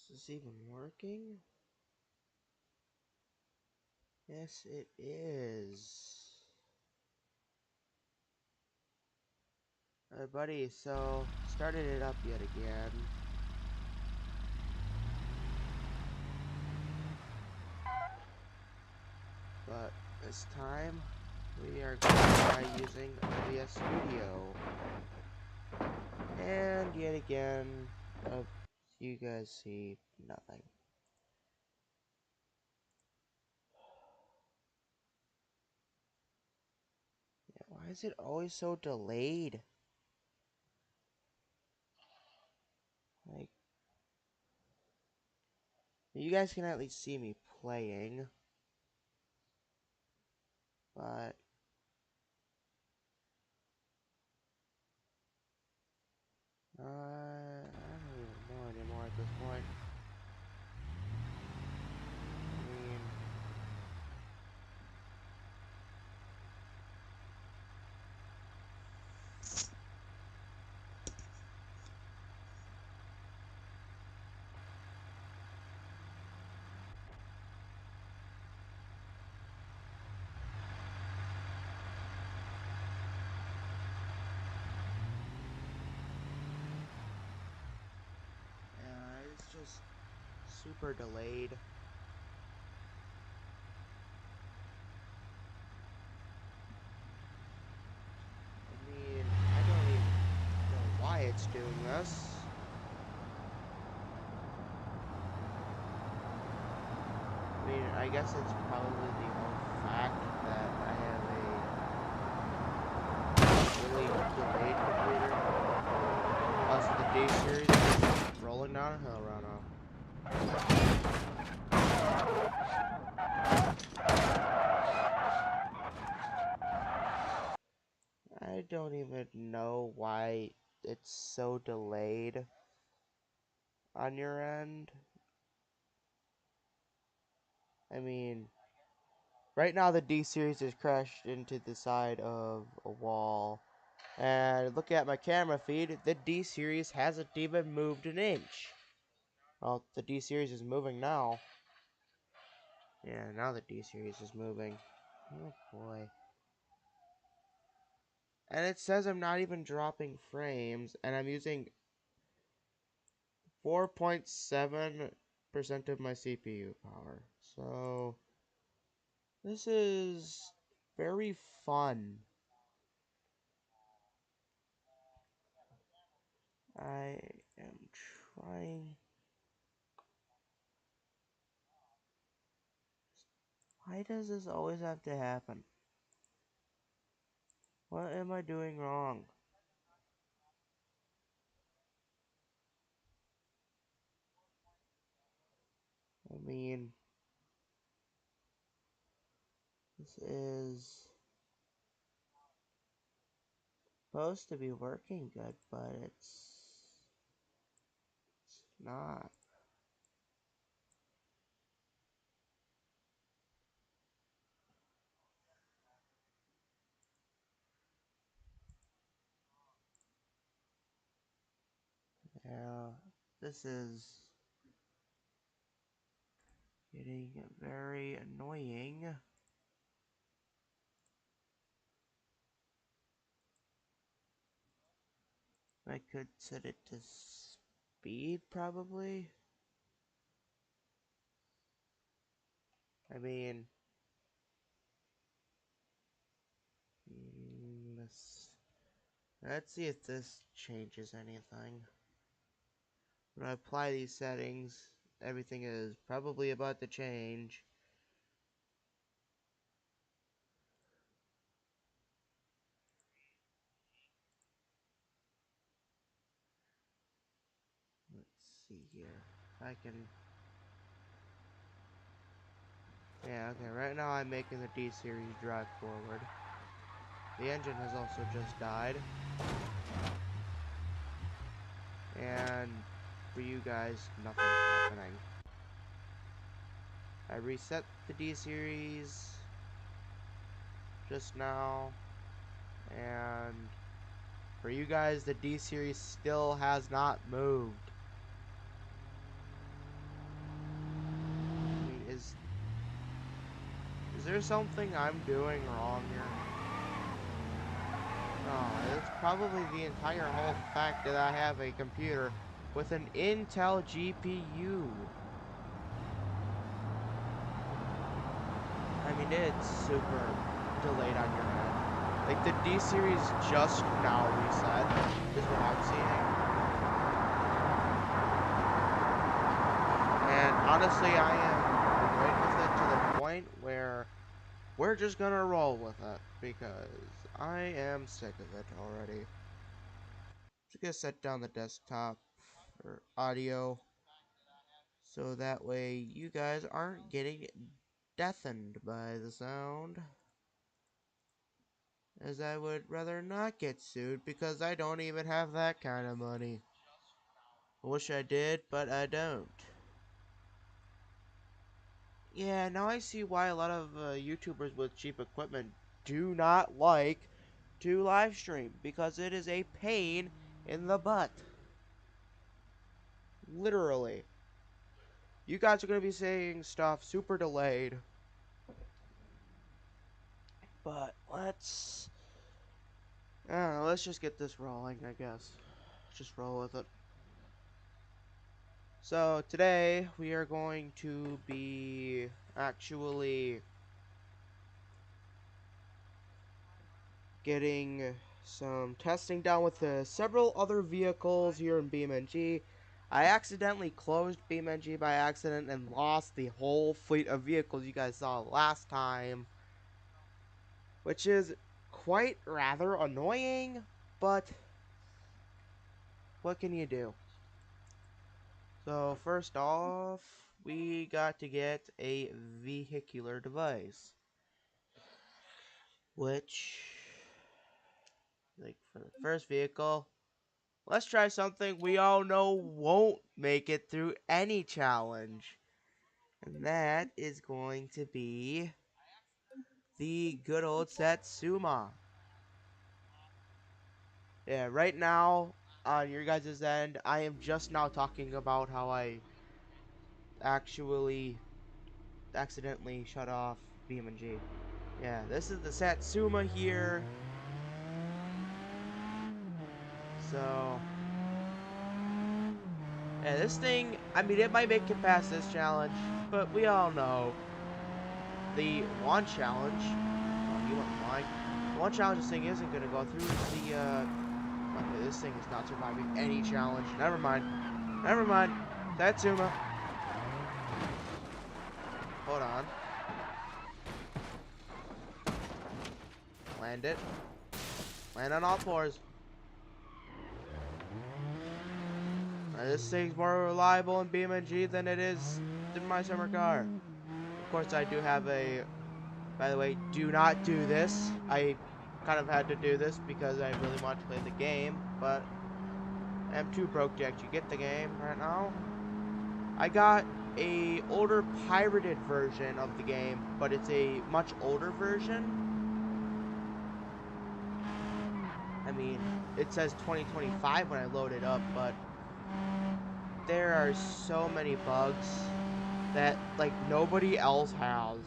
Is this even working? Yes, it is. Alright, buddy, so started it up yet again. But this time, we are going to try using OBS Studio. And yet again, you guys see nothing. Yeah, why is it always so delayed? Like, you guys can at least see me playing. But I don't even know anymore at this point. I mean, yeah, it's just super delayed. I mean, I don't even know why it's doing this. I mean, I guess it's probably the whole fact that I have a really delayed computer. Also, the D series is rolling down a hill right now. I don't even know why it's so delayed on your end. I mean, right now the D series is crashed into the side of a wall. And look at my camera feed, the D series hasn't even moved an inch. Well, the D series is moving now. Yeah, now the D series is moving. Oh boy. And it says I'm not even dropping frames, and I'm using 4.7% of my CPU power. So, this is very fun. I am trying. Why does this always have to happen? What am I doing wrong? I mean, this is supposed to be working good, but it's not. Yeah, this is getting very annoying. I could set it to speed, probably. I mean, let's see if this changes anything. When I apply these settings, everything is probably about to change. Let's see here. I can... Yeah, okay, right now I'm making the D-Series drive forward. The engine has also just died. And for you guys, nothing's happening. I reset the D-Series just now, and for you guys, the D-Series still has not moved. there something I'm doing wrong here? No, it's probably the entire whole fact that I have a computer with an Intel GPU. I mean, it's super delayed on your end. Like, the D-Series just now reset, is what I'm seeing. And honestly, I am annoyed with it to the point where we're just gonna roll with it, because I am sick of it already. Just gonna set down the desktop for audio, so that way you guys aren't getting deafened by the sound. As I would rather not get sued, because I don't even have that kind of money. I wish I did, but I don't. Yeah, now I see why a lot of YouTubers with cheap equipment do not like to live stream, because it is a pain in the butt. Literally. You guys are going to be saying stuff super delayed. But let's I don't know, let's just get this rolling, I guess. Just roll with it. So today we are going to be actually getting some testing done with several other vehicles here in BeamNG. I accidentally closed BeamNG by accident and lost the whole fleet of vehicles you guys saw last time, which is quite rather annoying, but what can you do? So first off, we got to get a vehicular device, which, like, for the first vehicle, let's try something we all know won't make it through any challenge. And that is going to be the good old Satsuma. Yeah, right now, on your guys' end, I am just now talking about how I actually accidentally shut off BeamNG. Yeah, this is the Satsuma here. So, yeah, this thing, I mean, it might make it past this challenge, but we all know the one challenge, oh, you went blind. The one challenge this thing isn't going to go through is okay, this thing is not surviving any challenge. Never mind. Never mind. Satsuma. Hold on. Land it. Land on all fours. This thing's more reliable in BeamNG than it is in my summer car. Of course, I do have a... By the way, do not do this. I kind of had to do this because I really want to play the game, but I'm too broke to actually get the game right now. I got a older pirated version of the game, but it's a much older version. I mean, it says 2025 when I load it up, but there are so many bugs that, like, nobody else has.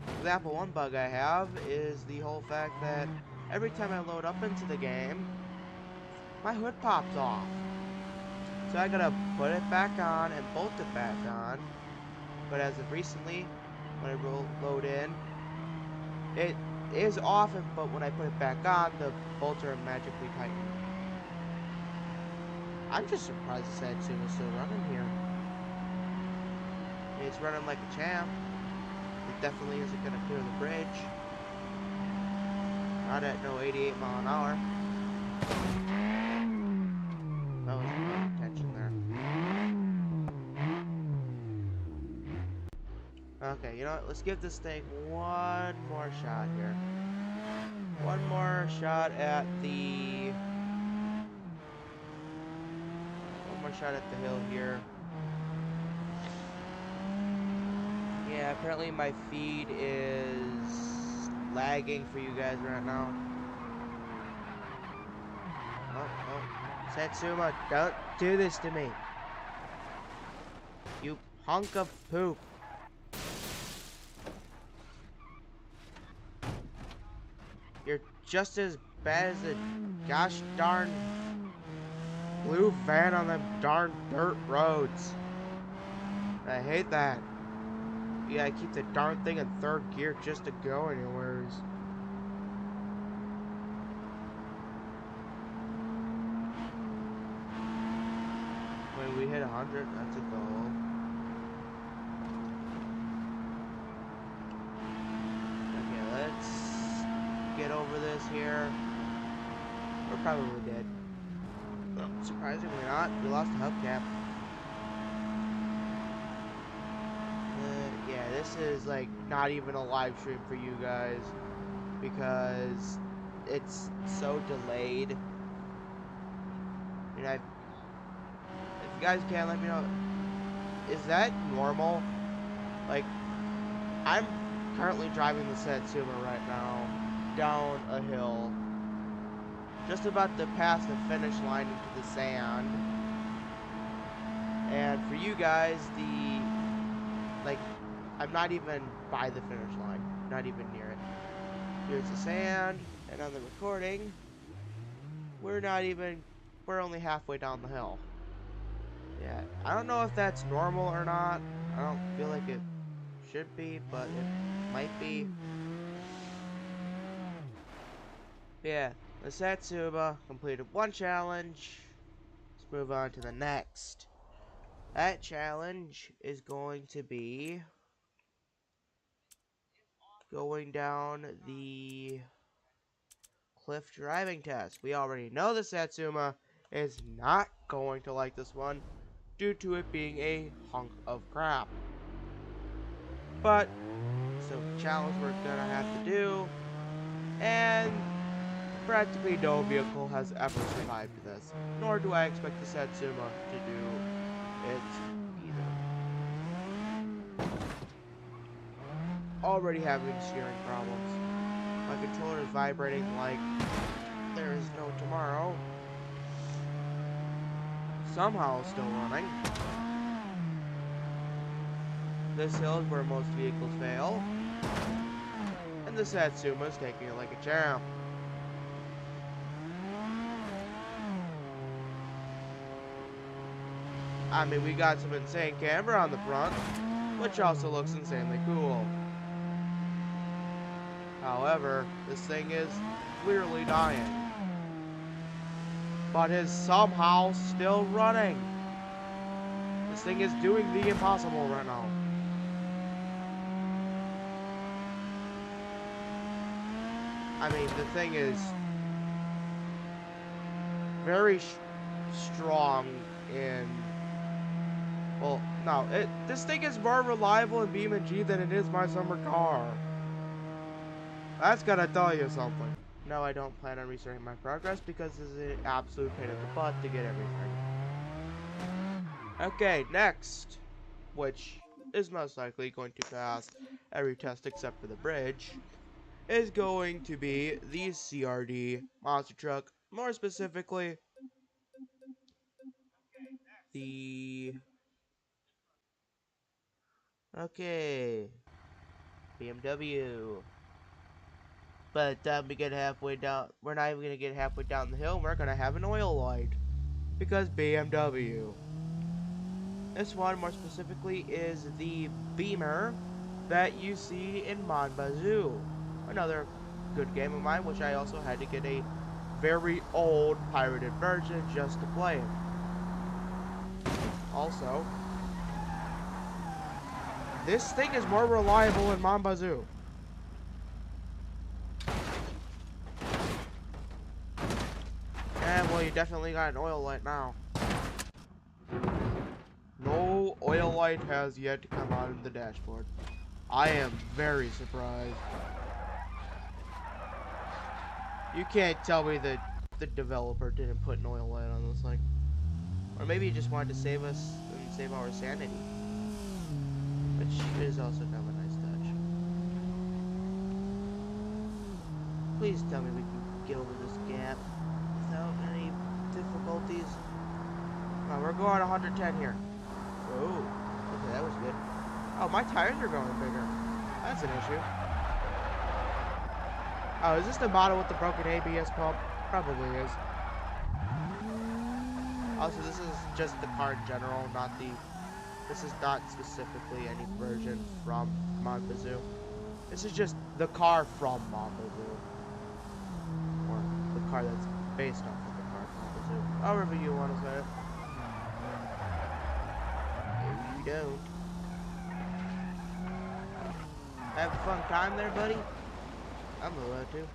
For example, one bug I have is the whole fact that every time I load up into the game, my hood pops off. So I gotta put it back on and bolt it back on. But as of recently, when I load in, it is off, but when I put it back on, the bolts are magically tightened. I'm just surprised the Satsuma's still running here. It's running like a champ. It definitely isn't gonna clear the bridge. Not at no 88 mile an hour. That was tension there. Okay, you know what? Let's give this thing one more shot here. One more shot at the... One more shot at the hill here. Yeah, apparently my feed is lagging for you guys right now. Oh. Satsuma, don't do this to me. You hunk of poop. just as bad as the gosh darn blue van on them darn dirt roads. I hate that. Yeah, I keep the darn thing in third gear just to go anywheres. When we hit 100, that's a goal. Okay, let's get over this here. We're probably dead. Well, surprisingly not. We lost the hubcap. Yeah, this is like not even a live stream for you guys because it's so delayed. And if you guys can let me know, is that normal? Like, I'm currently driving the Satsuma right now down a hill, just about to pass the finish line into the sand. And for you guys, I'm not even by the finish line, not even near it. Here's the sand, and on the recording, we're only halfway down the hill. Yeah, I don't know if that's normal or not. I don't feel like it should be, but it might be. Yeah, the Satsuma completed one challenge. Let's move on to the next. That challenge is going to be going down the cliff driving test. We already know the Satsuma is not going to like this one due to it being a hunk of crap. But, so challenge we're gonna have to do, and practically no vehicle has ever survived this, nor do I expect the Satsuma to do it either. Already having steering problems. My controller is vibrating like there is no tomorrow. Somehow still running. This hill is where most vehicles fail. And the Satsuma is taking it like a champ. I mean, we got some insane camber on the front, which also looks insanely cool. However, this thing is clearly dying, but is somehow still running. This thing is doing the impossible right now. I mean, the thing is very strong in... Well, no, this thing is more reliable in BeamNG than it is my summer car. That's gotta tell you something. No, I don't plan on restarting my progress because this is an absolute pain in the butt to get everything. Okay, next, which is most likely going to pass every test except for the bridge, is going to be the CRD monster truck. More specifically, the... Okay, BMW. By the time we get halfway down, we're not even gonna get halfway down the hill, we're gonna have an oil light. Because BMW. This one, more specifically, is the Beamer that you see in Monbazoo. Another good game of mine, which I also had to get a very old pirated version just to play it. Also, this thing is more reliable in Monbazoo. And well, you definitely got an oil light now. No oil light has yet to come out of the dashboard. I am very surprised. You can't tell me that the developer didn't put an oil light on this thing. Or maybe he just wanted to save us and save our sanity. Which is also kind of a nice touch. Please tell me we can get over this gap without any difficulties. Oh, we're going 110 here. Oh, okay, that was good. Oh, my tires are going bigger. That's an issue. Oh, is this the model with the broken ABS pump? Probably is. Also, this is just the car in general, not the... This is not specifically any version from Monbazoo. This is just the car from Monbazoo. Or the car that's based off of the car from Monbazoo. However you want to say it. Maybe you don't. Have a fun time there, buddy? I'm allowed to.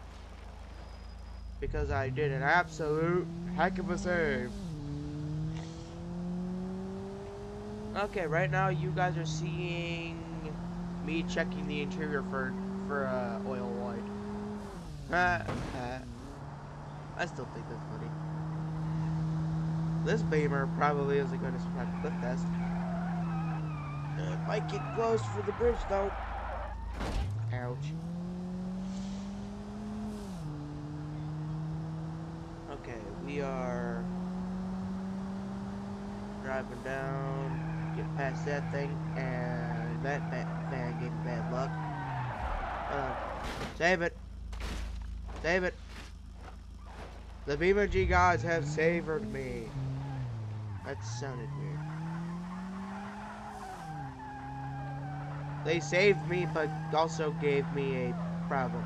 Because I did an absolute heck of a save. Okay, right now you guys are seeing me checking the interior for oil void. I still think that's funny. This Beamer probably isn't going to survive the cliff test. Might get close for the bridge though. Ouch. Okay, we are driving down, get past that thing, and that van gave me bad luck. Save it. Save it. The Beamer G gods have savored me. That sounded weird. They saved me, but also gave me a problem.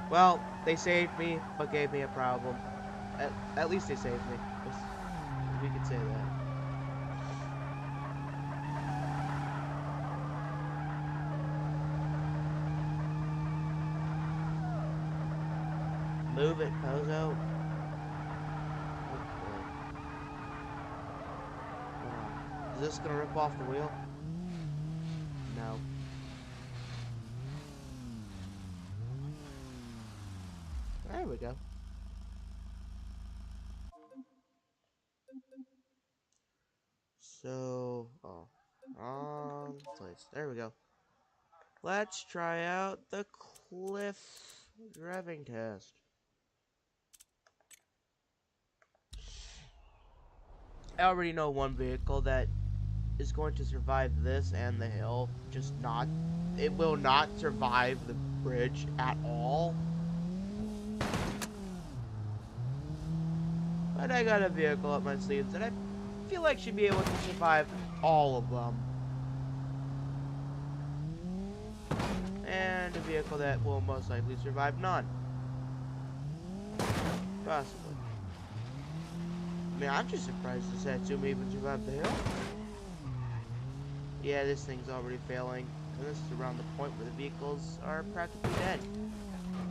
Well, they saved me, but gave me a problem. At least they saved me. We could say that. Move it, Pozo. Is this gonna rip off the wheel? No. There we go. So, place. There we go. Let's try out the cliff driving test. I already know one vehicle that is going to survive this and the hill, just not, it will not survive the bridge at all. But I got a vehicle up my sleeves that I feel like should be able to survive all of them. And a vehicle that will most likely survive none. Possibly. I mean, I'm just surprised the Satsuma even survived the hill. Yeah, this thing's already failing. And this is around the point where the vehicles are practically dead.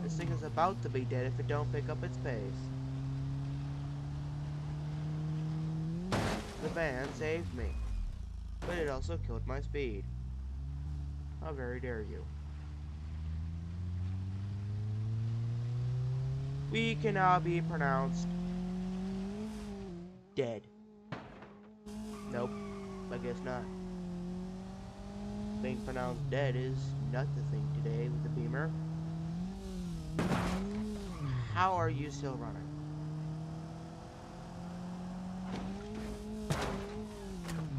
This thing is about to be dead if it don't pick up its pace. The van saved me. But it also killed my speed. How very dare you. We can now be pronounced dead. Nope, I guess not. Being pronounced dead is not the thing today with the Beamer. How are you still running?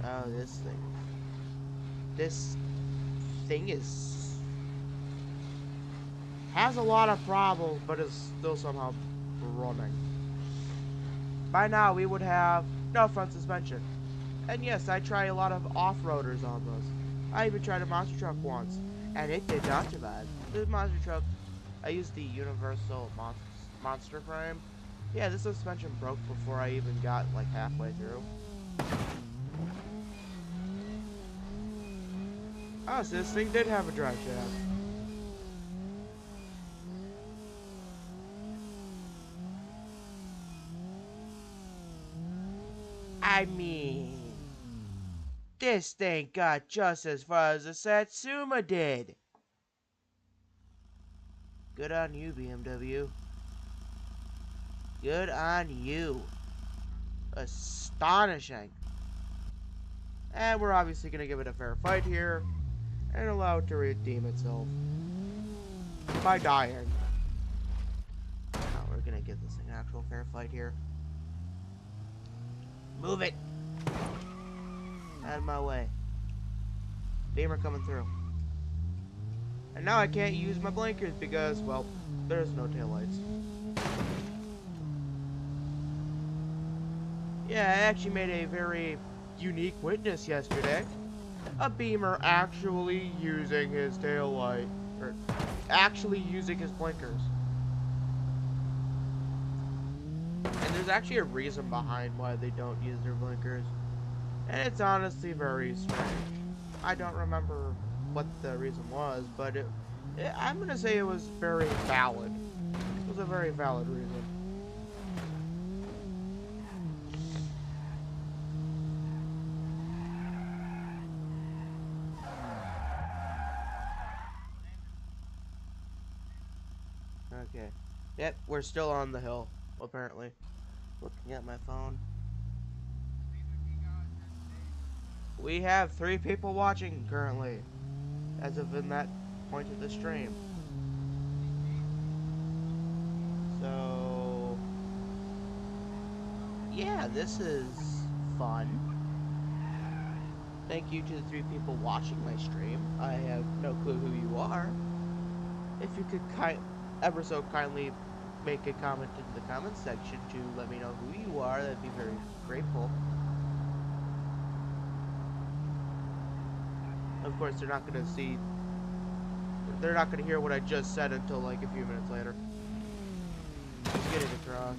Oh, this thing. This thing has a lot of problems, but is still somehow running. By now, we would have no front suspension. And yes, I try a lot of off-roaders on those. I even tried a monster truck once, and it did not survive. This monster truck, I used the universal monster frame. Yeah, this suspension broke before I even got like halfway through. Oh, so this thing did have a drive shaft. I mean, this thing got just as far as the Satsuma did. Good on you, BMW. Good on you. Astonishing. And we're obviously going to give it a fair fight here and allow it to redeem itself by dying. Now we're going to give this thing an actual fair fight here. Move it. Out of my way. Beamer coming through. And now I can't use my blinkers because, well, there's no taillights. Yeah, I actually made a very unique witness yesterday. A Beamer actually using his taillight, or actually using his blinkers. And there's actually a reason behind why they don't use their blinkers. And it's honestly very strange. I don't remember what the reason was, but I'm gonna say it was very valid. It was a very valid reason. Okay. Yep, we're still on the hill, apparently. Looking at my phone. We have 3 people watching currently, as of in that point of the stream. So, yeah, this is fun. Thank you to the 3 people watching my stream. I have no clue who you are. If you could ever so kindly make a comment in the comments section to let me know who you are, that'd be very grateful. Of course, they're not gonna hear what I just said until like a few minutes later. Let's get it across.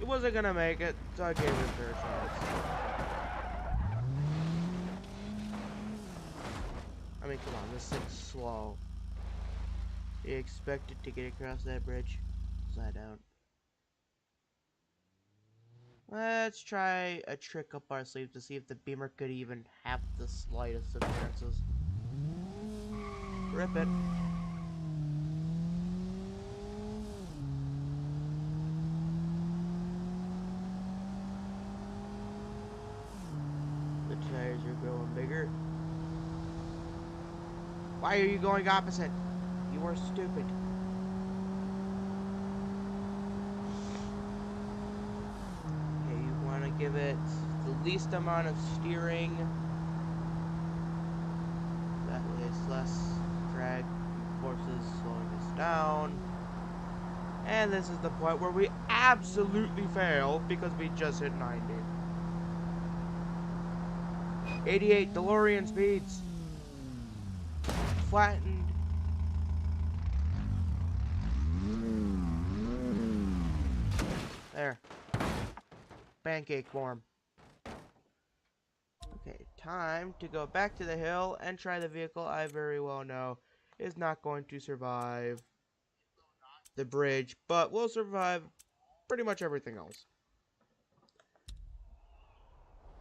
It wasn't gonna make it, so I gave it a fair chance. I mean, come on, this thing's slow. You expect it to get across that bridge? Cause I don't. Let's try a trick up our sleeve to see if the Beamer could even have the slightest of chances. Rip it. The tires are growing bigger. Why are you going opposite? You are stupid. Okay, you want to give it the least amount of steering. That way it's less drag forces slowing us down. And this is the point where we absolutely fail because we just hit 90. 88 DeLorean speeds. Flattened. There. Pancake form. Okay, time to go back to the hill and try the vehicle I very well know is not going to survive the bridge, but will survive pretty much everything else.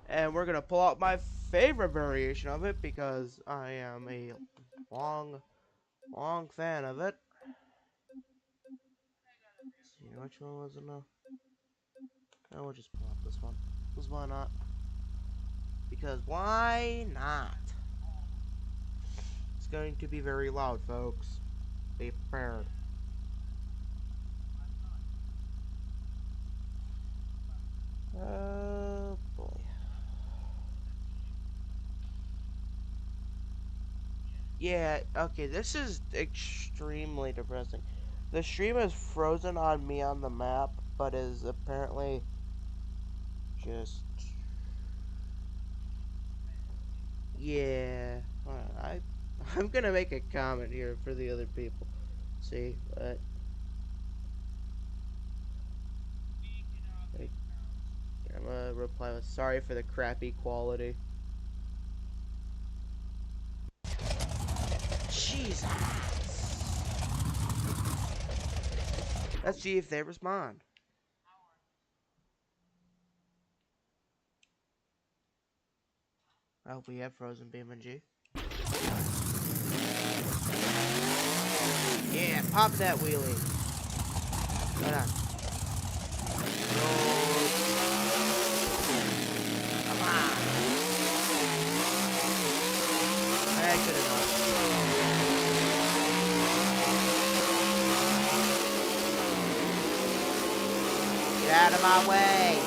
And we're gonna pull out my favorite variation of it because I am a long fan of it. Let's see, which one was enough? Oh, we'll just pull out this one. Because why not? Because why not? It's going to be very loud, folks. Be prepared. Oh boy. Yeah, okay, this is extremely depressing. The stream is frozen on me on the map, but is apparently just... Yeah. I'm gonna make a comment here for the other people. See, but... I'm gonna reply with sorry for the crappy quality. Jesus! Let's see if they respond. Oh, we have Frozen BeamNG. Yeah, pop that wheelie. Hold on. Come on. Alright, good enough. Get out of my way.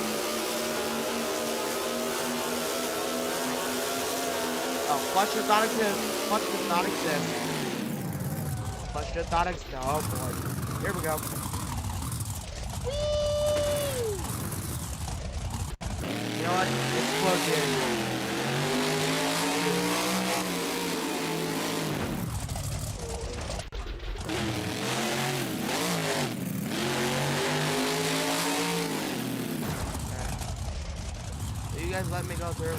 Oh, clutch does not exist. Clutch does not exist. Clutch does not exist. Oh boy. Here we go. Whee! You know what? Explosion. You guys let me go through.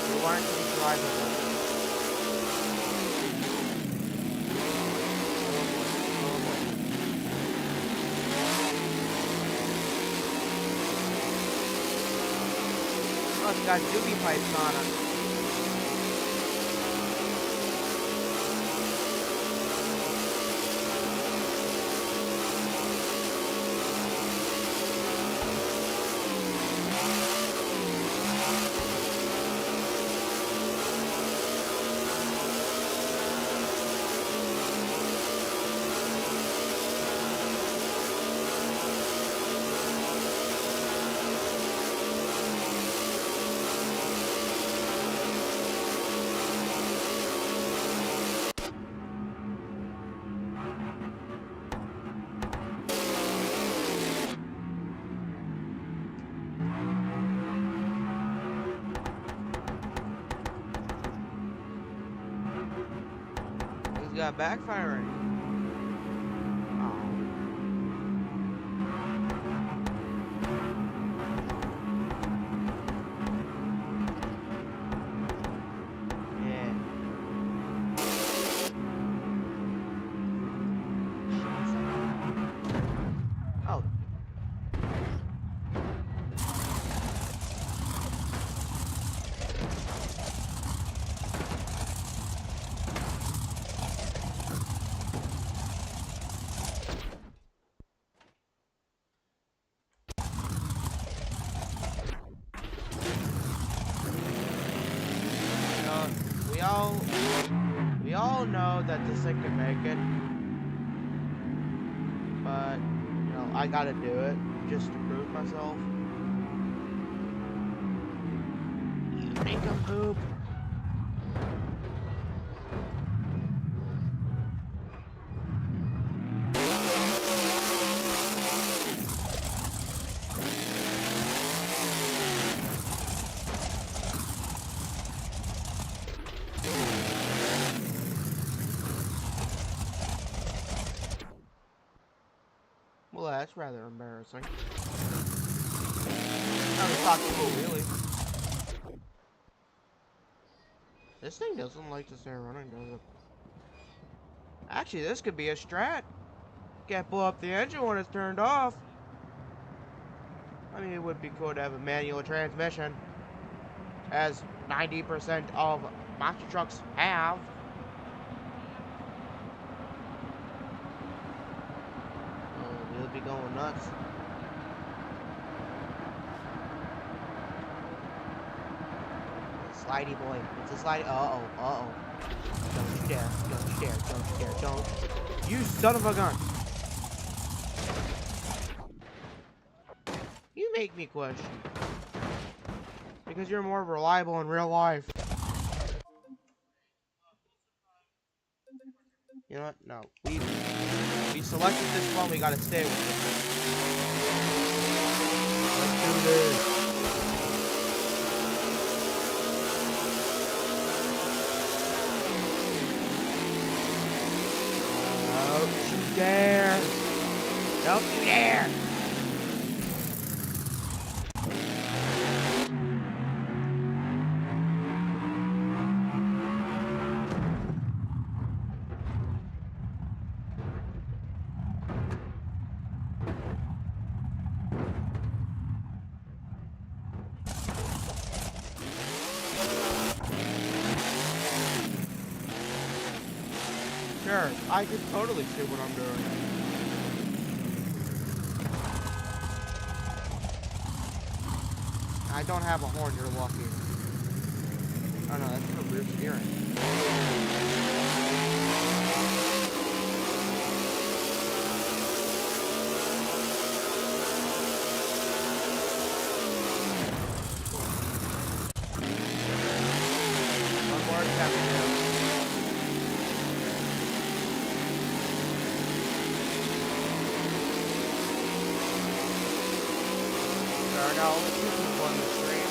We weren't to be driving. Oh, it's got doobie pipes on it. He's got backfiring. We all know that this thing can make it, but you know I gotta do it just to prove myself. You make 'em poop. Well, that's rather embarrassing. Not possible, really. This thing doesn't like to stay running, does it? Actually, this could be a strat. Can't blow up the engine when it's turned off. I mean, it would be cool to have a manual transmission, as 90% of monster trucks have. We'll be going nuts. Slidey boy. It's a slidey. Uh-oh. Uh-oh. Don't you dare. Don't you dare. Don't you dare. Don't. You son of a gun. You make me question. Because you're more reliable in real life. You know what? No. We selected this one. We gotta stay with it. Let's do this. Don't you dare. Don't you dare. Sure, I can totally see what I'm doing. I don't have a horn, you're lucky. Oh no, that's for rear steering. got only 2 people on the stream.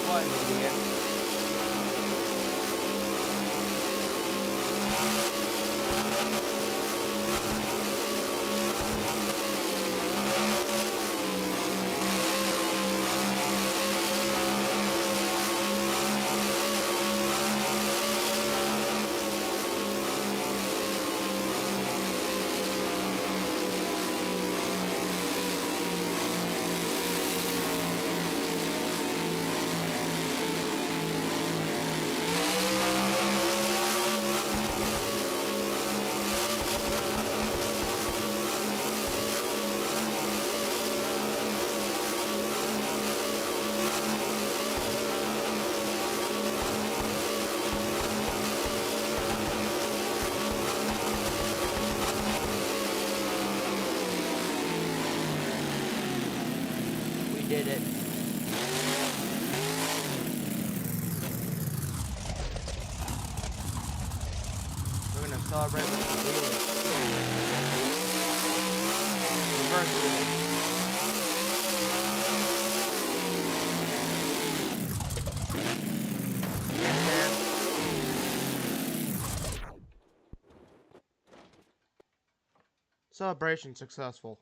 What an idiot. We did it. We're gonna celebrate with the wheelie. Reverse wheelie. Yes, man. Celebration successful.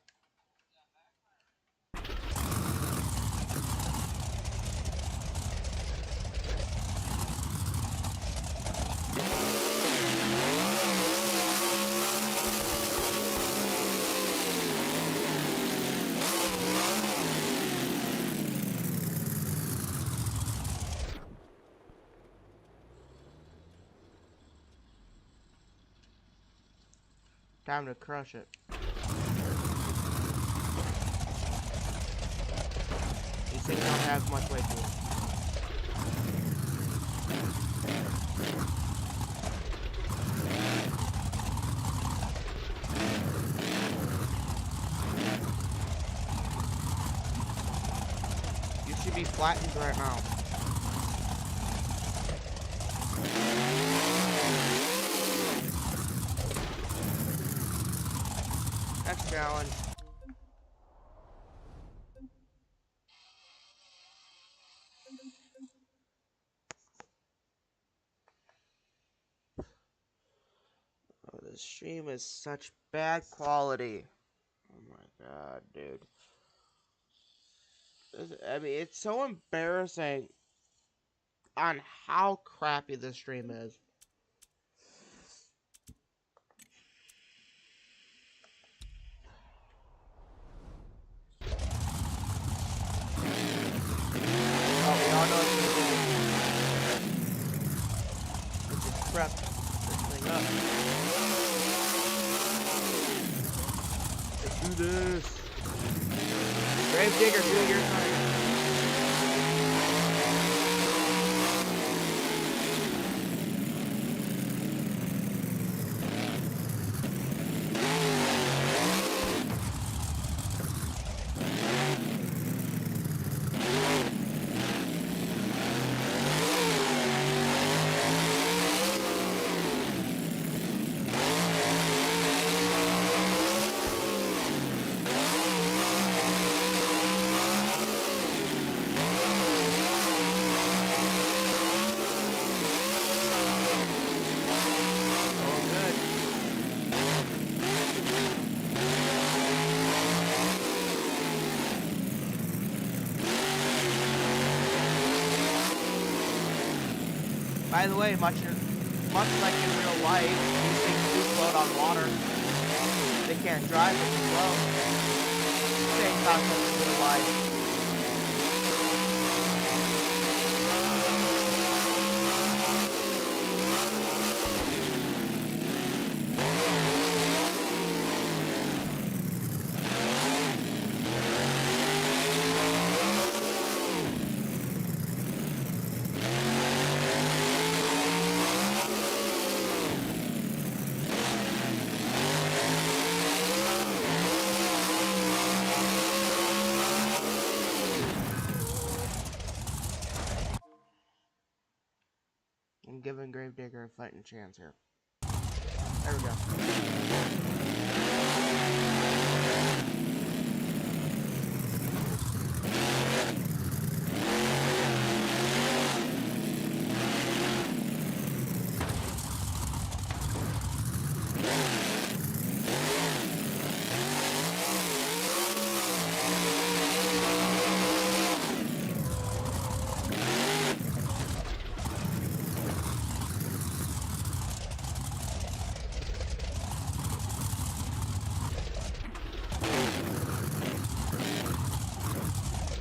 Time to crush it. These things don't have much weight to it. You should be flattened right now. Next challenge. Oh, this stream is such bad quality. Oh my god, dude. I mean, it's so embarrassing on how crappy this stream is. Oh, we all know it's gonna be. Let's just prep this thing up. Let's do this. Grave Digger, do your thing. By the way, much like in real life, these things do float on water. They can't drive, but they float. Same concept in real life. Gravedigger a fighting chance here. There we go.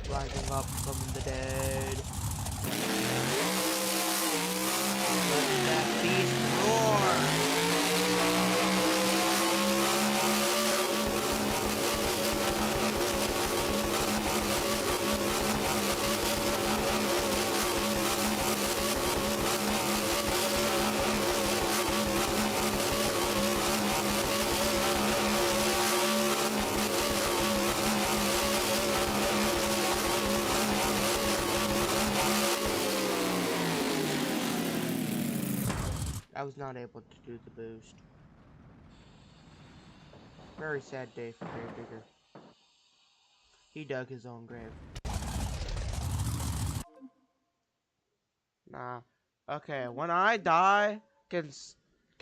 Rising up from the dead. Let that beast roar! I was not able to do the boost. Very sad day for Gravedigger. He dug his own grave. Nah. Okay, when I die, can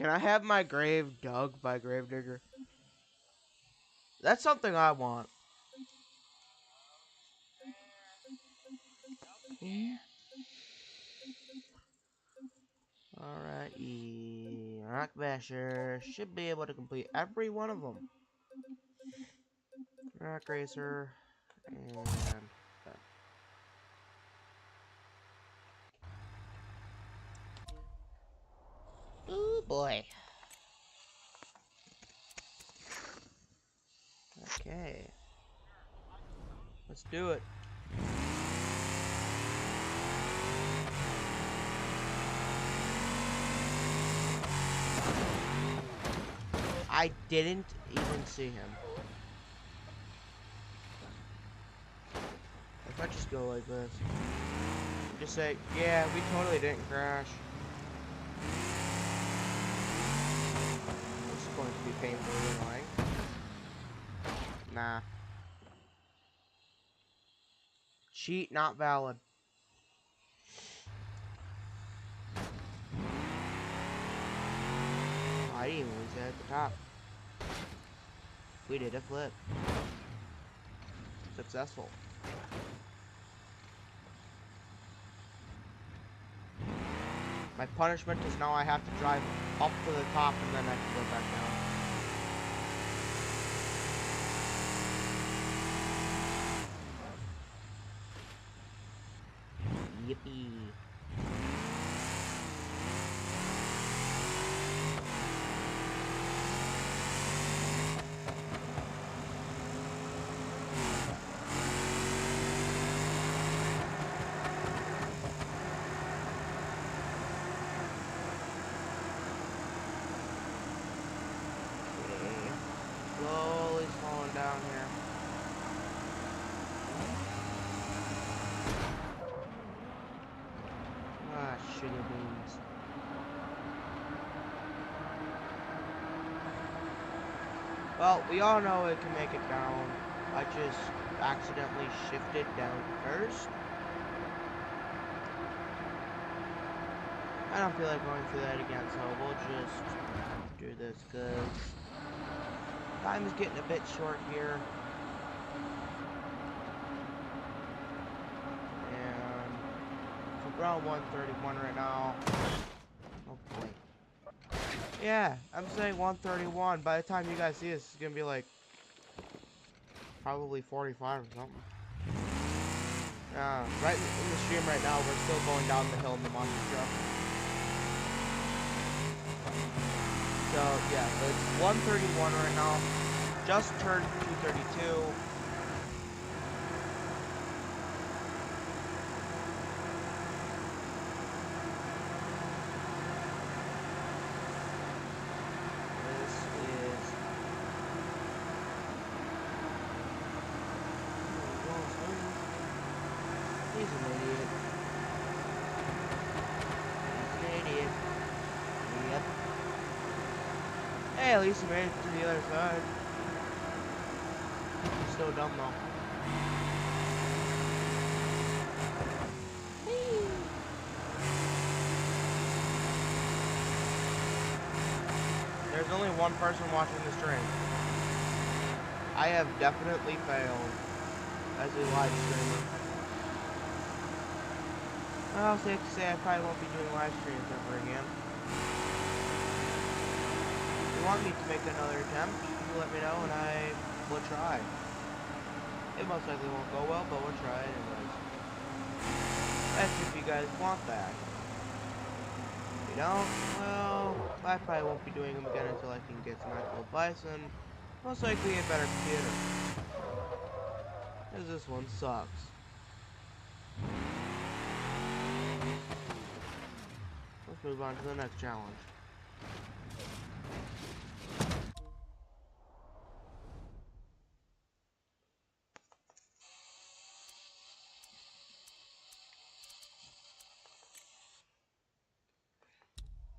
I have my grave dug by Gravedigger? That's something I want. Yeah. Alright, Rock Basher should be able to complete every one of them. Rock Racer, and... oh boy. Okay. Let's do it. I didn't even see him. If I just go like this, just say, yeah, we totally didn't crash. This is going to be painfully annoying. Nah. Cheat not valid. I didn't even lose it at the top. We did a flip. Successful. My punishment is now I have to drive up to the top and then I have to go back down. Yippee. Slowly slowing down here. Ah, sugar beans. Well, we all know it can make it down. I just accidentally shifted down first. I don't feel like going through that again, so we'll just do this because time is getting a bit short here. And we're around 131 right now. Oh boy. Yeah, I'm saying 131. By the time you guys see this, it's gonna be like probably 45 or something. Right in the stream right now, we're still going down the hill in the monster truck. So yeah, so it's 131 right now. Just turned 232. He's an idiot. He's an idiot. Hey, at least I made it to the other side. It's so dumb though. There's only one person watching the stream. I have definitely failed as a live streamer. Well, safe to say I probably won't be doing live streams ever again. If you want me to make another attempt, you let me know and I will try. It most likely won't go well, but we'll try it anyways. That's if you guys want that. If you don't, well, I probably won't be doing them again until I can get some actual advice and most likely a better computer. Because this one sucks. Let's move on to the next challenge.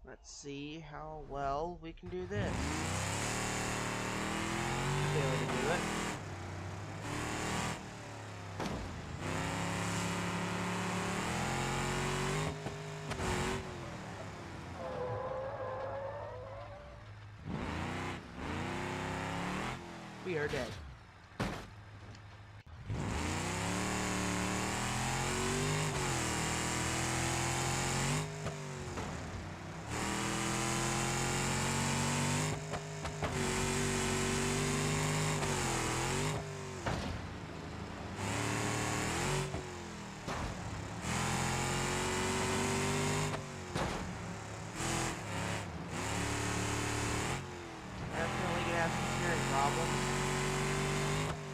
Let's see how well we can do this. Okay, we can do it. We are dead. Definitely gonna have some steering problems.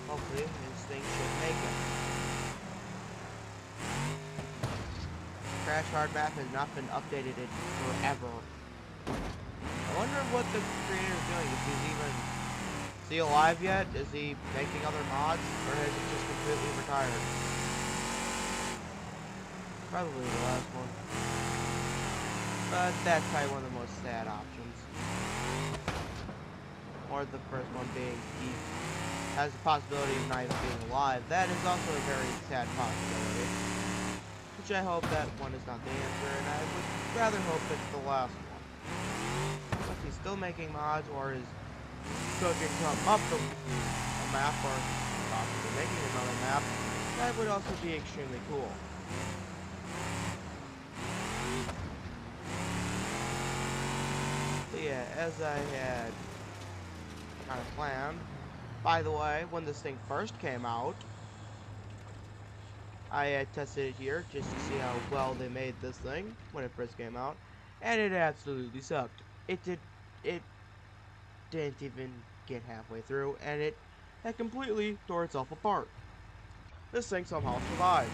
Hopefully, this thing should make it. Crash Hard Map has not been updated in forever. I wonder what the creator is doing. If he's even... Is he alive yet? Is he making other mods? Or has he just completely retired? Probably the last one. But that's probably one of the most sad options. Or the first one being he has the possibility of not even being alive. That is also a very sad possibility. Which I hope that one is not the answer, and I would rather hope it's the last one. If he's still making mods or is cooking something up to a map or possibly making another map, that would also be extremely cool. But yeah, as I had kind of planned. By the way, when this thing first came out, I had tested it here just to see how well they made this thing when it first came out, and it absolutely sucked. It didn't even get halfway through, and it had completely tore itself apart. This thing somehow survived,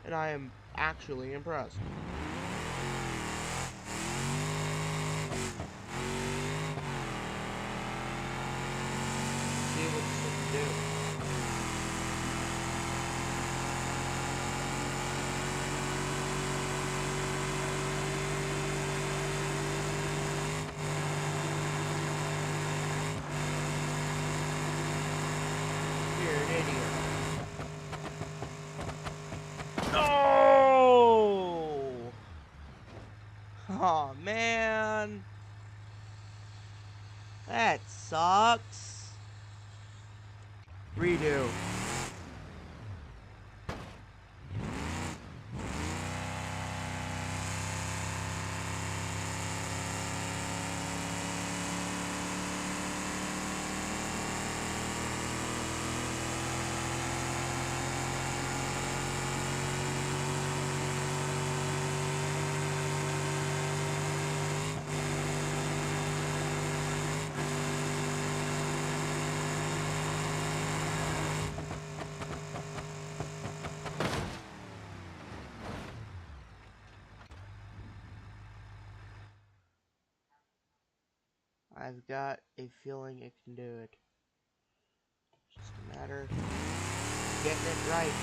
and I am actually impressed. See what this thing can do. You're an idiot. No! Oh man, that sucks. Redo. I've got a feeling it can do it. Just a matter of getting it right.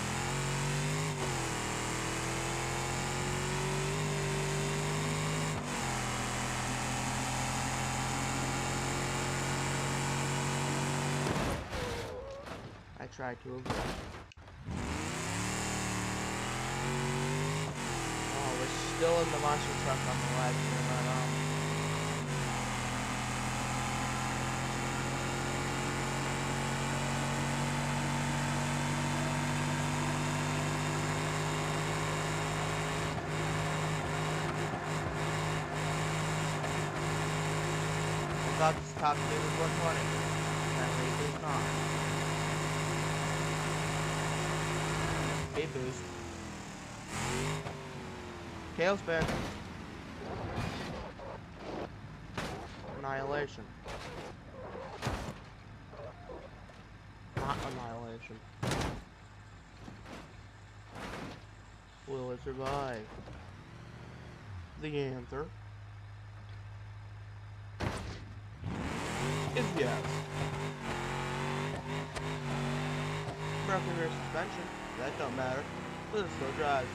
I tried to avoid. Oh, we're still in the monster truck on the ledge. I thought this top speed was 120. Apparently it is not. Speed boost. Tailspin. Annihilation. Not annihilation. Will it survive? The answer is yes. Broken rear suspension. That don't matter. But it still drives.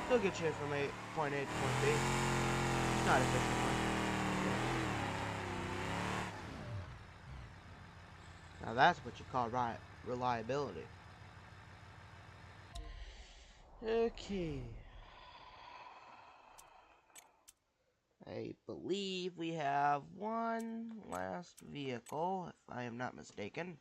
Still get you from point A to point B. It's not efficient. Now that's what you call reliability. Okay. I believe we have one last vehicle, if I am not mistaken.